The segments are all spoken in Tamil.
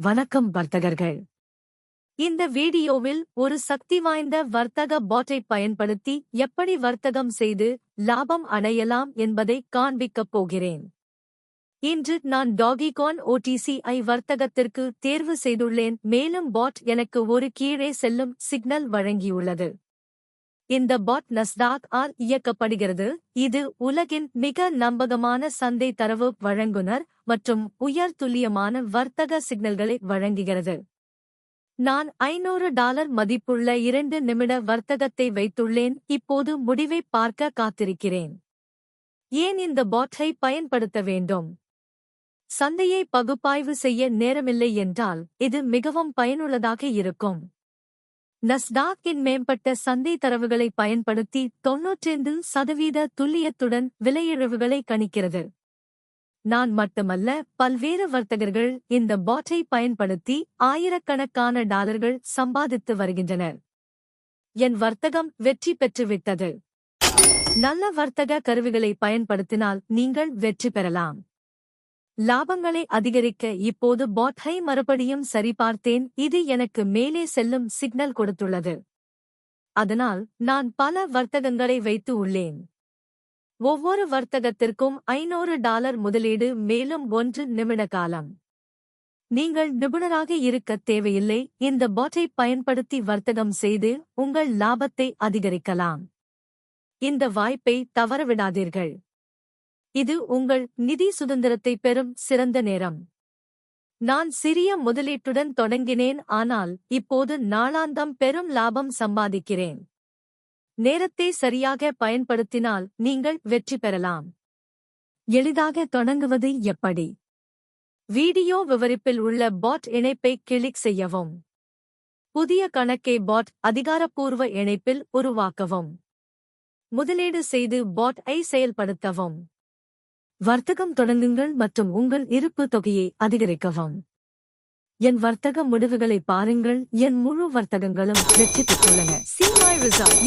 வணக்கம் வர்த்தகர்கள். இந்த வீடியோவில் ஒரு சக்தி வாய்ந்த வர்த்தக பாட்டை பயன்படுத்தி எப்படி வர்த்தகம் செய்து லாபம் அடையலாம் என்பதை காண்பிக்கப் போகிறேன். இன்று நான் டாகிகான் OTC வர்த்தகத்திற்கு தேர்வு செய்துள்ளேன். மேலும் பாட் எனக்கு ஒரு கீழே செல்லும் சிக்னல் வழங்கியுள்ளது. இந்த பாட் நஸ்டாக் ஆல் இயக்கப்படுகிறது. இது உலகின் மிக நம்பகமான சந்தை தரவு வழங்குனர் மற்றும் உயர் துல்லியமான வர்த்தக சிக்னல்களை வழங்குகிறது. நான் $500 மதிப்புள்ள 2 நிமிட வர்த்தகத்தை வைத்துள்ளேன். இப்போது முடிவை பார்க்க காத்திருக்கிறேன். ஏன் இந்த பாட்டை பயன்படுத்த வேண்டும்? சந்தையை பகுப்பாய்வு செய்ய நேரமில்லை என்றால் இது மிகவும் பயனுள்ளதாக இருக்கும். நஸ்டாக்கின் மேம்பட்ட சந்தை தரவுகளை பயன்படுத்தி 95% துல்லியத்துடன் விலையிழவுகளை கணிக்கிறது. நான் மட்டுமல்ல, பல்வேறு வர்த்தகர்கள் இந்த பாட்டை பயன்படுத்தி ஆயிரக்கணக்கான டாலர்கள் சம்பாதித்து வருகின்றனர். என் வர்த்தகம் வெற்றி பெற்றுவிட்டது. நல்ல வர்த்தக கருவிகளை பயன்படுத்தினால் நீங்கள் வெற்றி பெறலாம். லாபங்களை அதிகரிக்க இப்போது பாட்டை மறுபடியும் சரிபார்த்தேன். இது எனக்கு மேலே செல்லும் சிக்னல் கொடுத்துள்ளது. அதனால் நான் பல வர்த்தகங்களை வைத்து உள்ளேன். ஒவ்வொரு வர்த்தகத்திற்கும் $500 முதலீடு, மேலும் 1 நிமிட காலம். நீங்கள் நிபுணராக இருக்க தேவையில்லை. இந்த பாட்டை பயன்படுத்தி வர்த்தகம் செய்து உங்கள் லாபத்தை அதிகரிக்கலாம். இந்த வாய்ப்பை தவறவிடாதீர்கள். இது உங்கள் நிதி சுதந்திரத்தை பெறும் சிறந்த நேரம். நான் சிறிய முதலீட்டுடன் தொடங்கினேன், ஆனால் இப்போது நாளாந்தம் பெரும் லாபம் சம்பாதிக்கிறேன். நேரத்தை சரியாக பயன்படுத்தினால் நீங்கள் வெற்றி பெறலாம். எளிதாக தொடங்குவது எப்படி? வீடியோ விவரிப்பில் உள்ள பாட் இணைப்பை கிளிக் செய்யவும். புதிய கணக்கை பாட் அதிகாரப்பூர்வ இணைப்பில் உருவாக்கவும். முதலீடு செய்து பாட்-ஐ செயல்படுத்தவும். வர்த்தகம் தொடங்குங்கள் மற்றும் உங்கள் இருப்பு தொகையை அதிகரிக்கவும். என் வர்த்தக முடிவுகளை பாருங்கள். என் முழு வர்த்தகங்களும் வெற்றி பெற்றுள்ளன.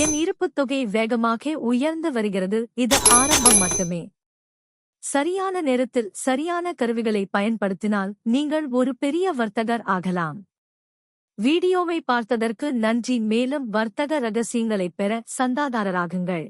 என் இருப்புத் தொகை வேகமாக உயர்ந்து வருகிறது. இது ஆரம்பம் மட்டுமே. சரியான நேரத்தில் சரியான கருவிகளை பயன்படுத்தினால் நீங்கள் ஒரு பெரிய வர்த்தகர் ஆகலாம். வீடியோவை பார்த்ததற்கு நன்றி. மேலும் வர்த்தக ரகசியங்களைப் பெற சந்தாதாரராகுங்கள்.